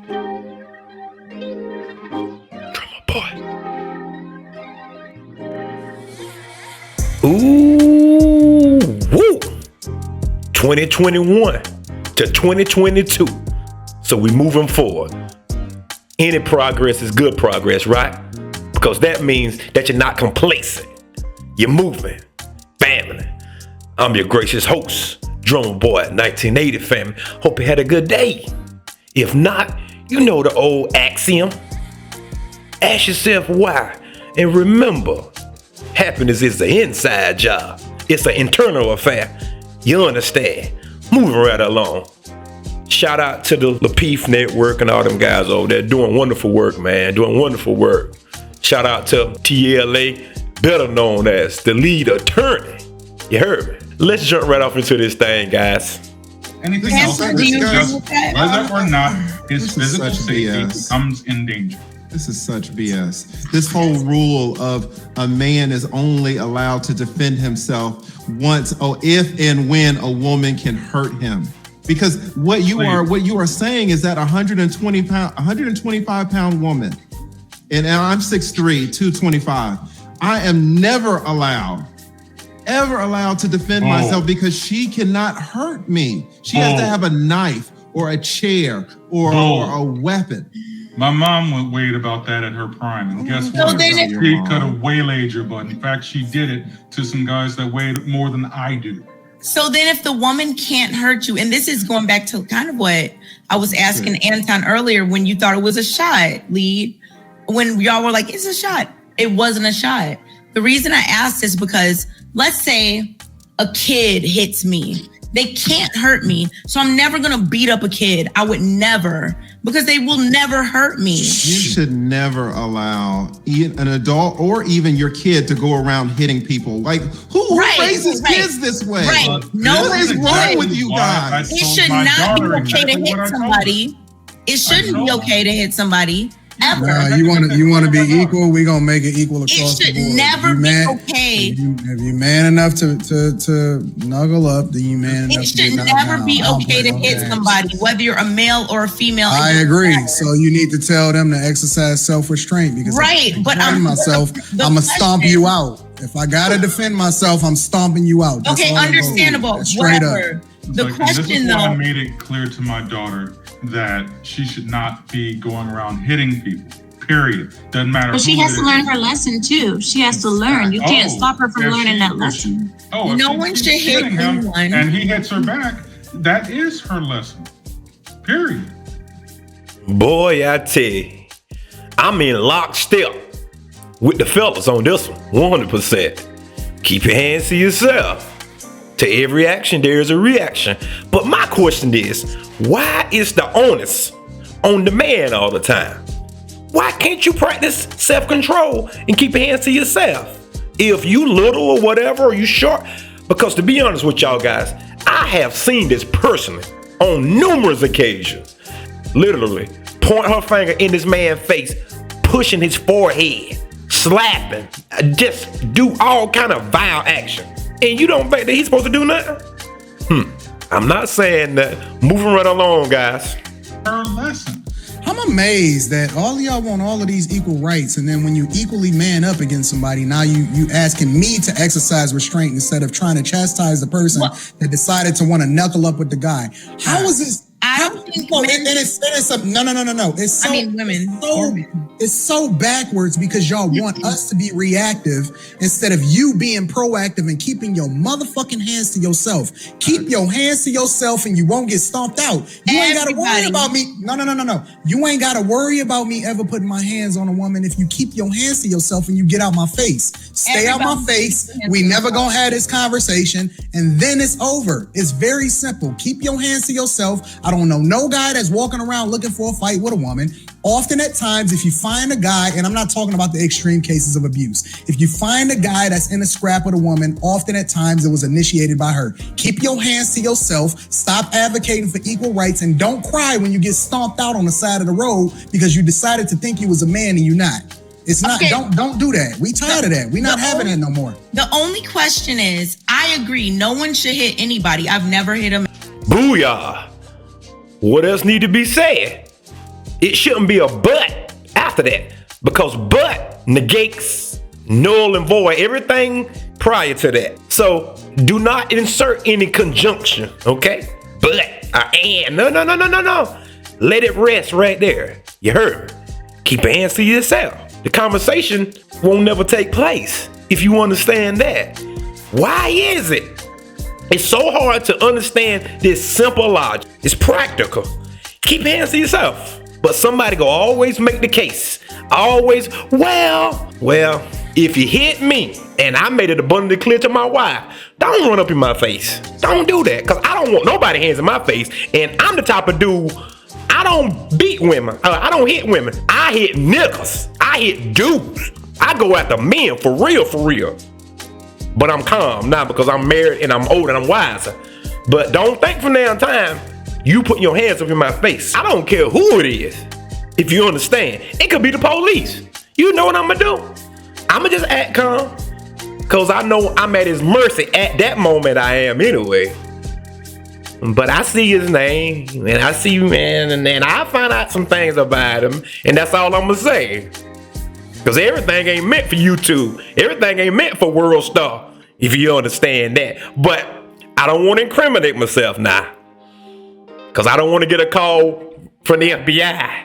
Drummer boy. Ooh, woo. 2021 to 2022. So we moving forward. Any progress is good progress, right? Because that means that you're not complacent. You're moving. Family. I'm your gracious host, Drummer Boy 1980 family. Hope you had a good day. If not, you know the old axiom. Ask yourself why. And remember, happiness is an inside job. It's an internal affair. You understand? Moving right along. Shout out to the Lapeef network and all them guys over there doing wonderful work, man. Doing wonderful work. Shout out to TLA, better known as the lead attorney. You heard me. Let's jump right off into this thing, guys. Anything else? Whether or not his physical safety becomes in danger. This is such BS. This whole rule of a man is only allowed to defend himself once or if and when a woman can hurt him. Because what you are saying is that 125 pound woman, and I'm 6'3", 225. I am never allowed to defend myself because she cannot hurt me. She has to have a knife or a chair or a weapon. My mom weighed about that at her prime, and guess what? She could have waylaid your butt. In fact, she did it to some guys that weighed more than I do. So then if the woman can't hurt you, and this is going back to kind of what I was asking Anton earlier when you thought it was a shot, Lead, when y'all were like, it's a shot. It wasn't a shot. The reason I asked is because let's say a kid hits me. They can't hurt me. So I'm never going to beat up a kid. I would never, because they will never hurt me. You should never allow an adult or even your kid to go around hitting people. Like, who raises kids this way? Right. What is wrong with you guys? It should not be okay to hit somebody. It shouldn't be okay to hit somebody. Ever. You want to be equal? We're gonna make it equal across the board. It should never be okay. If you man enough to snuggle up, then you man enough. It should never be okay to hit somebody, whether you're a male or a female. I agree. So you need to tell them to exercise self-restraint because but I'm myself. I'm gonna stomp you out. If I gotta defend myself, I'm stomping you out. Okay, understandable. Straight up. The question, though, I made it clear to my daughter that she should not be going around hitting people. Period. Doesn't matter. But she has to learn her lesson too. She has to learn. You can't stop her from learning that lesson. No one should hit anyone. And he hits her back. That is her lesson. Period. Boy, I tell you, I'm in lockstep with the fellas on this one, 100%. Keep your hands to yourself. To every action, there is a reaction. But my question is, why is the onus on the man all the time? Why can't you practice self-control and keep your hands to yourself? If you little or whatever, or you short, because to be honest with y'all guys, I have seen this personally on numerous occasions. Literally, point her finger in this man's face, pushing his forehead, slapping, just do all kind of vile action. And you don't think that he's supposed to do nothing? I'm not saying that. Moving right along, guys. Her lesson. I'm amazed that all of y'all want all of these equal rights, and then when you equally man up against somebody, now you asking me to exercise restraint instead of trying to chastise the person that decided to want to knuckle up with the guy. How is this? I don't think no. women. It's no. It's so, women. It's so backwards because y'all want us to be reactive instead of you being proactive and keeping your motherfucking hands to yourself. Keep your hands to yourself and you won't get stomped out. You ain't got to worry about me. No. You ain't got to worry about me ever putting my hands on a woman if you keep your hands to yourself and you get out my face. Stay out my face. We never gonna have this conversation and then it's over. It's very simple. Keep your hands to yourself. I don't know no guy that's walking around looking for a fight with a woman. Often at times, if you find a guy, and I'm not talking about the extreme cases of abuse, if you find a guy that's in a scrap with a woman, often at times it was initiated by her. Keep your hands to yourself, stop advocating for equal rights, and don't cry when you get stomped out on the side of the road because you decided to think you was a man and you're not. It's not, don't do that. We tired of that. We not having that no more. The only question is, I agree, no one should hit anybody. I've never hit a man. Booyah. What else need to be said? It shouldn't be a but after that, because but negates null and void everything prior to that. So do not insert any conjunction, okay? But and no. Let it rest right there. You heard me. Keep your hands to yourself. The conversation won't never take place if you understand that. Why is it? It's so hard to understand this simple logic. It's practical. Keep your hands to yourself. But somebody go always make the case. Always, well, if you hit me and I made it abundantly clear to my wife, don't run up in my face. Don't do that, because I don't want nobody hands in my face. And I'm the type of dude, I don't beat women. I don't hit women. I hit niggas. I hit dudes. I go after men for real. But I'm calm now because I'm married and I'm old and I'm wiser. But don't think from now on time you putting your hands up in my face. I don't care who it is. If you understand, it could be the police. You know what I'm gonna do? I'm gonna just act calm, because I know I'm at his mercy at that moment. I am anyway. But I see his name, and I see you, man, and then I find out some things about him, and that's all I'm gonna say. Because everything ain't meant for YouTube. Everything ain't meant for World Star, if you understand that. But I don't want to incriminate myself now, because I don't want to get a call from the FBI.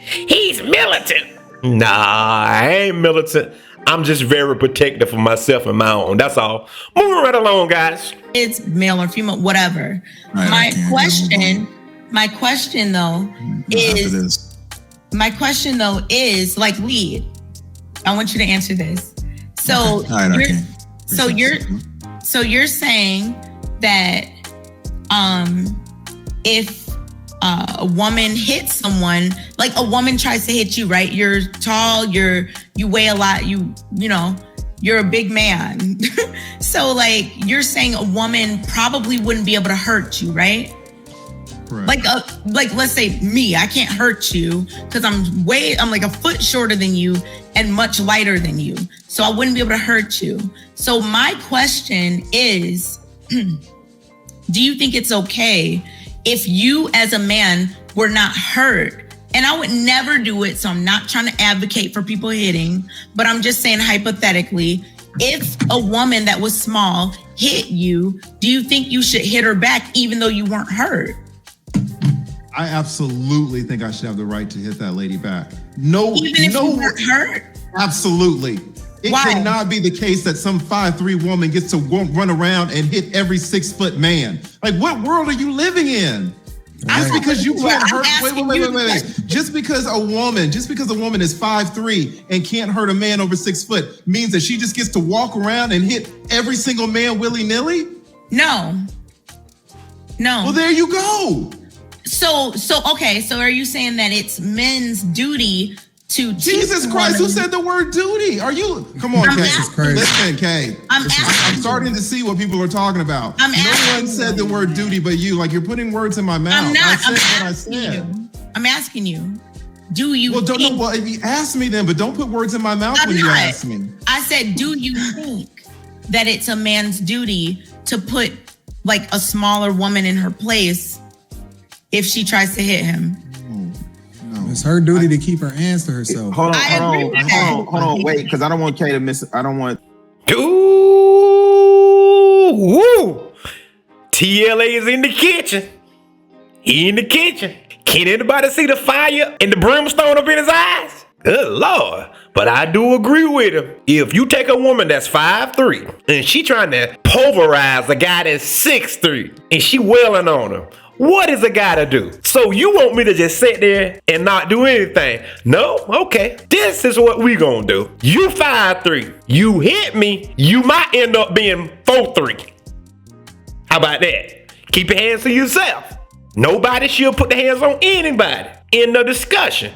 He's militant. Nah, I ain't militant. I'm just very protective of myself and my own. That's all. Moving right along, guys. It's male or female, whatever. My question though is like, lead. I want you to answer this. So you're saying that if a woman hits someone, like a woman tries to hit you, right? You're tall, you weigh a lot, you know, you're a big man. So like you're saying a woman probably wouldn't be able to hurt you, right? Correct. Like let's say me, I can't hurt you because I'm like a foot shorter than you and much lighter than you. So I wouldn't be able to hurt you. So my question is, do you think it's okay if you as a man were not hurt? And I would never do it, so I'm not trying to advocate for people hitting, but I'm just saying hypothetically, if a woman that was small hit you, do you think you should hit her back even though you weren't hurt? I absolutely think I should have the right to hit that lady back. No, even if you weren't hurt? Absolutely. It Why? cannot be the case that some 5'3" woman gets to run around and hit every 6-foot man. Like, what world are you living in? Just because you can't hurt, wait. Just because a woman is 5'3" and can't hurt a man over 6 foot means that she just gets to walk around and hit every single man willy-nilly? No. Well, there you go. So okay, so are you saying that it's men's duty to Jesus Christ, who said the word duty? Are you? Come on, Kay. Listen, Kay. I'm starting to see what people are talking about. No one said the word duty but you. Like, you're putting words in my mouth. I'm not. I said what I said. I'm asking you. Do you? Well, if you ask me then, but don't put words in my mouth when you ask me. I said, do you think that it's a man's duty to put like a smaller woman in her place if she tries to hit him? It's her duty to keep her hands to herself. Hold on, wait, because I don't want Kay to miss. I don't want. Ooh, woo. TLA is in the kitchen. He in the kitchen. Can anybody see the fire and the brimstone up in his eyes? Good Lord. But I do agree with him. If you take a woman that's 5'3" and she trying to pulverize a guy that's 6'3" and she wailing on him, what is a guy to do? So you want me to just sit there and not do anything? No? Okay. This is what we gonna do. You 5'3". You hit me, you might end up being 4'3". How about that? Keep your hands to yourself. Nobody should put their hands on anybody in the discussion.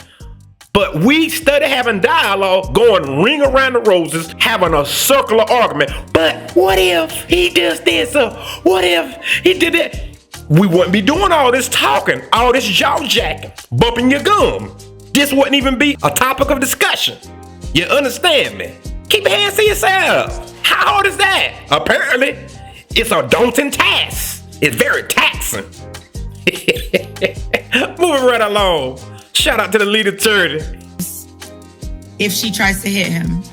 But we study having dialogue, going ring around the roses, having a circular argument. But what if he does this? Or what if he did that? We wouldn't be doing all this talking, all this jaw jacking, bumping your gum. This wouldn't even be a topic of discussion. You understand me? Keep your hands to yourself. How hard is that? Apparently, it's a daunting task. It's very taxing. Moving right along. Shout out to the lead attorney. If she tries to hit him.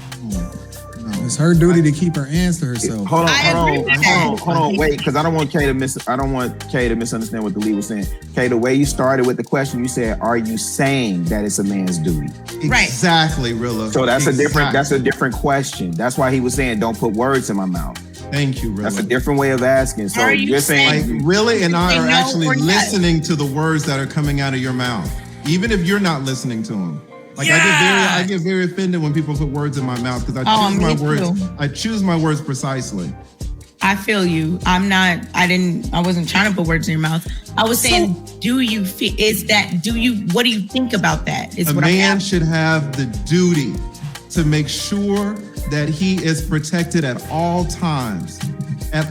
It's her duty to keep her hands to herself. Hold on, wait, because I don't want Kay to misunderstand what the lead was saying. Kay, the way you started with the question, you said, "Are you saying that it's a man's duty?" Right. Exactly, Rilla. So that's a different question. That's why he was saying, "Don't put words in my mouth." Thank you, Rilla. That's a different way of asking. So you're saying, like, Rilla and I are no actually or yes. listening to the words that are coming out of your mouth, even if you're not listening to them. Like Yeah. I get very offended when people put words in my mouth because I choose my words precisely. I feel you. I wasn't trying to put words in your mouth. I was saying, what do you think about that? Is A what man should have the duty to make sure that he is protected at all times, and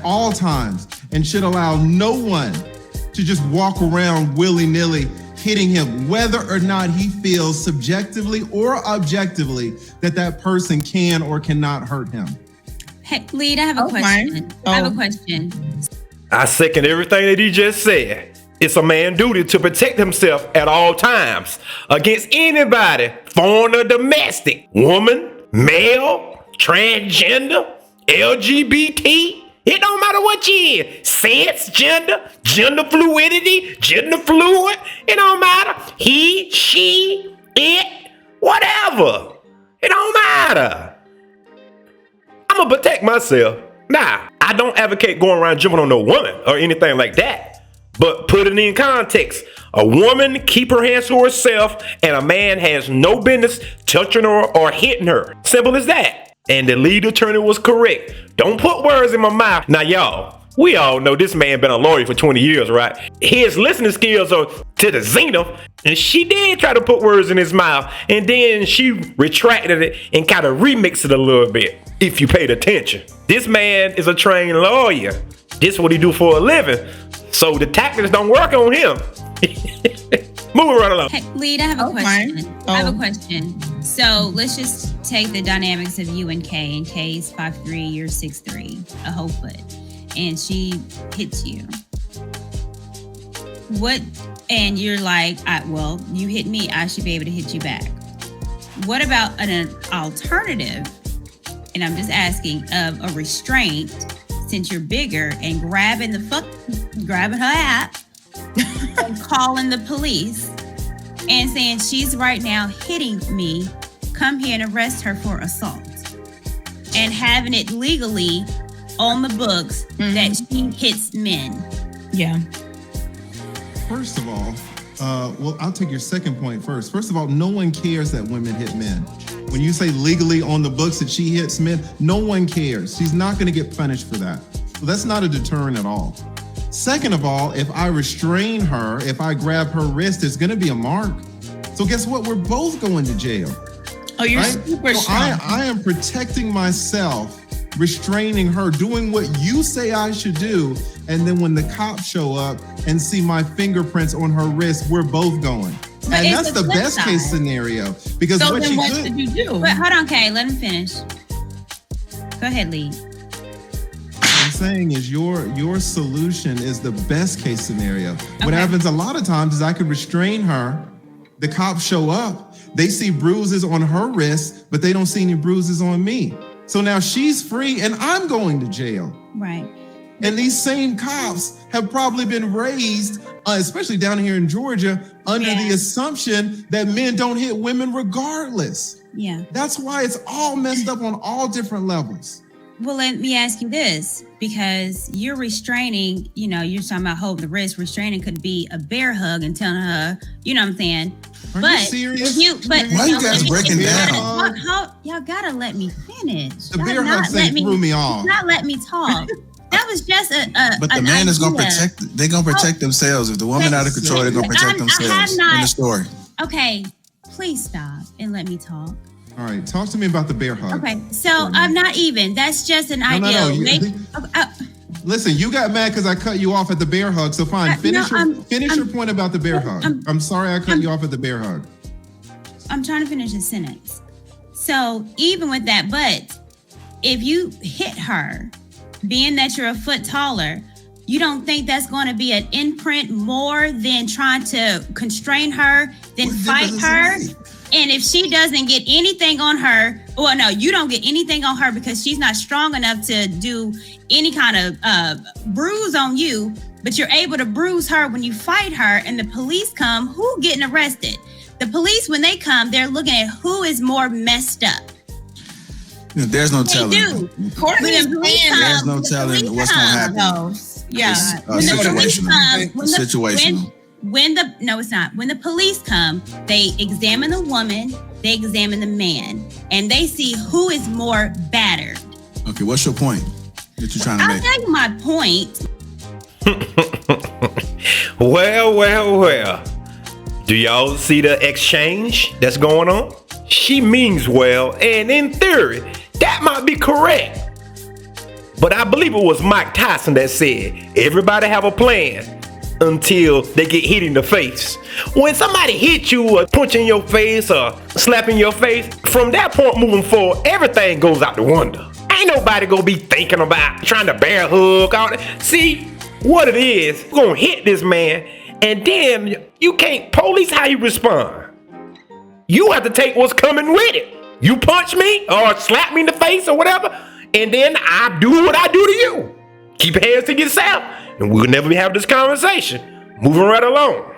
should allow no one to just walk around willy-nilly hitting him, whether or not he feels subjectively or objectively that person can or cannot hurt him. Hey, Lead, I have a question. I have a question. I second everything that he just said. It's a man's duty to protect himself at all times against anybody, foreign or domestic, woman, male, transgender, LGBT. It don't matter what you is. Sex, gender fluidity, gender fluid. It don't matter. He, she, it, whatever. It don't matter. I'm gonna protect myself. Nah, I don't advocate going around jumping on no woman or anything like that. But put it in context. A woman keep her hands to herself, and a man has no business touching her or hitting her. Simple as that. And the lead attorney was correct. Don't put words in my mouth. Now, y'all, we all know this man been a lawyer for 20 years, right? His listening skills are to the zenith, and she did try to put words in his mouth, and then she retracted it and kind of remixed it a little bit, if you paid attention. This man is a trained lawyer. This is what he do for a living. So the tactics don't work on him. Moving right along. Hey, Lead, I have a question. I have a question. So let's just take the dynamics of you and Kay. And Kay's 5'3", you're 6'3", a whole foot. And she hits you. And you're like, you hit me, I should be able to hit you back. What about an alternative, and I'm just asking, of a restraint, since you're bigger, and grabbing her app, and calling the police and saying she's right now hitting me, come here and arrest her for assault, and having it legally on the books that she hits men. Yeah. First of all, I'll take your second point first. First of all, no one cares that women hit men. When you say legally on the books that she hits men, no one cares. She's not going to get punished for that. So that's not a deterrent at all. Second of all, if I restrain her, if I grab her wrist, there's going to be a mark. So guess what? We're both going to jail. Oh, you're super strong. I am protecting myself, restraining her, doing what you say I should do. And then when the cops show up and see my fingerprints on her wrist, we're both going. And that's the best case scenario. Because so then what should you do? But hold on, Kay, let him finish. Go ahead, Lead. What I'm saying is your solution is the best case scenario. Okay. What happens a lot of times is I could restrain her, the cops show up, they see bruises on her wrist, but they don't see any bruises on me. So now she's free and I'm going to jail. Right. And these same cops have probably been raised, especially down here in Georgia, under the assumption that men don't hit women regardless. Yeah. That's why it's all messed up on all different levels. Well, let me ask you this, because you're restraining, you're talking about holding the wrist. Restraining could be a bear hug and telling her, you know what I'm saying? Are you serious? Why are you guys breaking down? Y'all gotta let me finish. The bear hug thing threw me off. Not let me talk. That was just But the man is gonna protect. They're gonna protect themselves. If the woman out of control, they're gonna protect themselves. In the story. Okay, please stop and let me talk. All right, talk to me about the bear hug. Okay, so I'm not even. That's just an idea. Listen, you got mad because I cut you off at the bear hug. So fine, finish your point about the bear hug. I'm sorry I cut you off at the bear hug. I'm trying to finish the sentence. So even with that, but if you hit her, being that you're a foot taller, You don't think that's going to be an imprint more than trying to constrain her, than fight her? And if she doesn't get anything on her, well, no, you don't get anything on her because she's not strong enough to do any kind of bruise on you, but you're able to bruise her when you fight her, and the police come, who getting arrested? The police, when they come, they're looking at who is more messed up. There's no telling. Courtney's saying there's no telling what's going to happen. No. Yeah. Situational. No, it's not. When the police come, they examine the woman, they examine the man, and they see who is more battered. Okay, what's your point that you're trying to make? I'll tell you my point. Well. Do y'all see the exchange that's going on? She means well, and in theory, that might be correct. But I believe it was Mike Tyson that said, everybody have a plan until they get hit in the face. When somebody hits you or punch in your face or slap in your face, from that point moving forward, everything goes out the window. Ain't nobody gonna be thinking about trying to bear hug. All that. See, what it is, we're gonna hit this man, and then you can't police how you respond. You have to take what's coming with it. You punch me or slap me in the face or whatever, and then I do what I do to you. Keep your hands to yourself, and we'll never have this conversation. Moving right along.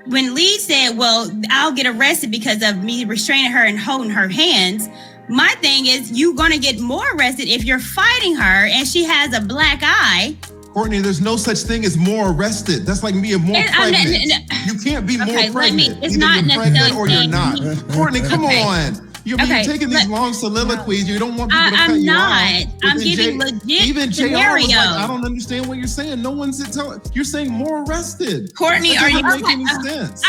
When Lee said, well, I'll get arrested because of me restraining her and holding her hands, my thing is you're going to get more arrested if you're fighting her and she has a black eye. Courtney, there's no such thing as more arrested. That's like being more pregnant. You can't be more pregnant. It's Either not you're pregnant or you're not. Courtney, come on. You're taking these long soliloquies. You don't want people to cut you off. I'm giving legit even scenario. JR was like, I don't understand what you're saying. No one's telling. You're saying more arrested. Courtney, are you making any sense?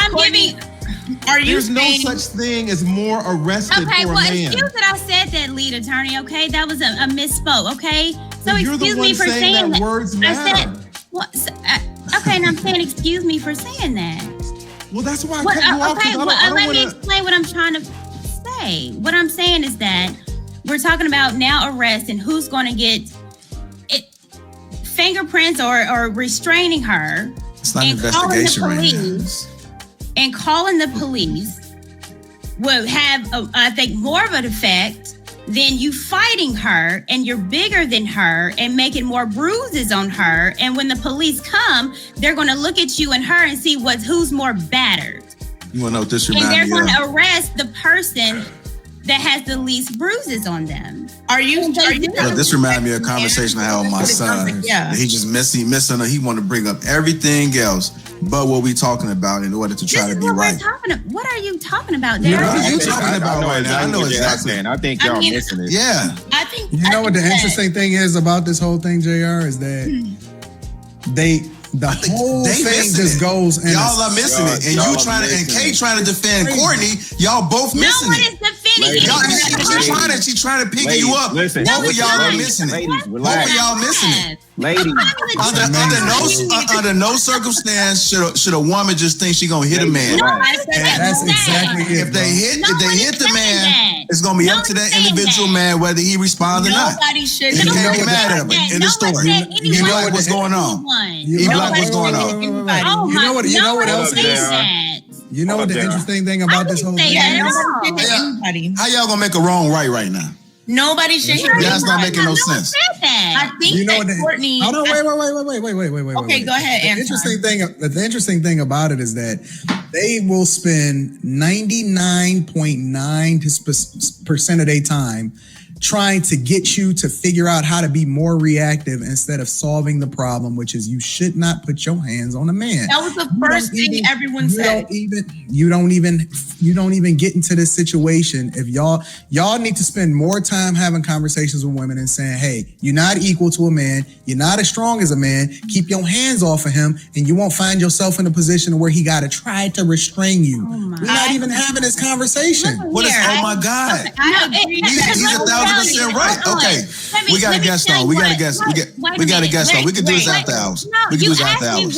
There's no such thing as more arrested for a man. Excuse that I said that, lead attorney. Okay, that was a misspoke. Okay, so well, excuse me for saying that. Words matter. Okay, and I'm saying excuse me for saying that. Well, that's why I cut you off. Okay, let me explain what I'm trying to say. What I'm saying is that we're talking about now arrest and who's going to get fingerprints or restraining her. It's not an investigation right now. And calling the police will have, I think, more of an effect than you fighting her and you're bigger than her and making more bruises on her. And when the police come, they're going to look at you and her and see who's more battered. You want to know what this reminds me of? And they're going to arrest the person that has the least bruises on them. This reminds me of a conversation I had with my son. Yeah. He just missing. He want to bring up everything else but what we talking about in order to try to be right. What are you talking about, Derek? What are you talking about right now? I know exactly. I think y'all missing it. Yeah. You know what the interesting thing is about this whole thing, JR, is that the whole thing just goes. Y'all are missing it, and you trying to, and Kay trying to defend Courtney. Y'all both missing it. No one is defending. She trying to pick you up. Listen, both of y'all are missing it. Both of y'all missing it. Ladies, under no circumstance should a woman just think she gonna hit a man. That's exactly it. If they hit the man, it's gonna be up to that individual man whether he responds or not. Nobody should. You can't be mad at him in the story. You know what's going on. You know what's going on. You know what else is? You know what the interesting thing about this whole thing is? How y'all gonna make a wrong right now? Nobody should hear That's not making no sense. I think that Courtney. Hold on, wait. Okay, go ahead, Anton. The interesting thing about it is that they will spend 99.9% of their time trying to get you to figure out how to be more reactive instead of solving the problem, which is you should not put your hands on a man. That was the first thing everyone said. You don't even get into this situation if y'all need to spend more time having conversations with women and saying, hey, you're not equal to a man, you're not as strong as a man, keep your hands off of him, and you won't find yourself in a position where he gotta try to restrain you. We're not even having this conversation. What is, oh my God. He's 1,000% right. Okay. We got a guest on. We got a guest on. We can do this after hours. We can do this after hours.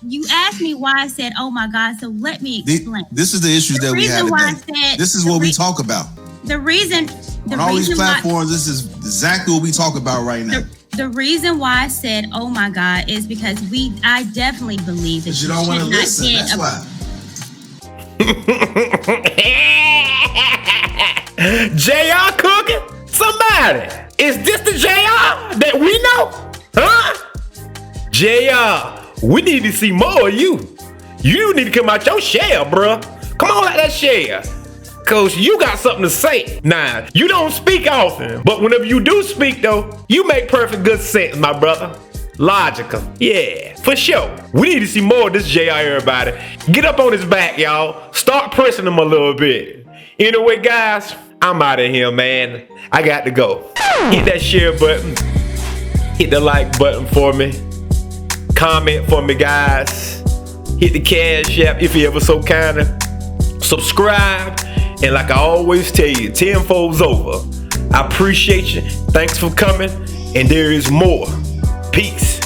You asked me why I said, oh my God, so let me explain. This is the issues that we have today. This is what we talk about. The reason on all these platforms, this is exactly what we talk about right now. The reason why I said, "Oh my God," is because I definitely believe that you don't want to listen. That's why. JR cooking? Somebody, is this the JR that we know? Huh? JR, we need to see more of you. You need to come out your shell, bruh. Come on out that shell. Cause you got something to say. Nah, you don't speak often, but whenever you do speak though, you make perfect good sense, my brother. Logical. Yeah, for sure. We need to see more of this JR, everybody. Get up on his back, y'all. Start pressing him a little bit. Anyway, guys, I'm out of here, man. I got to go. Hit that share button. Hit the like button for me. Comment for me, guys. Hit the cash app if you ever so kind of. Subscribe. And like I always tell you, tenfold's over. I appreciate you. Thanks for coming. And there is more. Peace.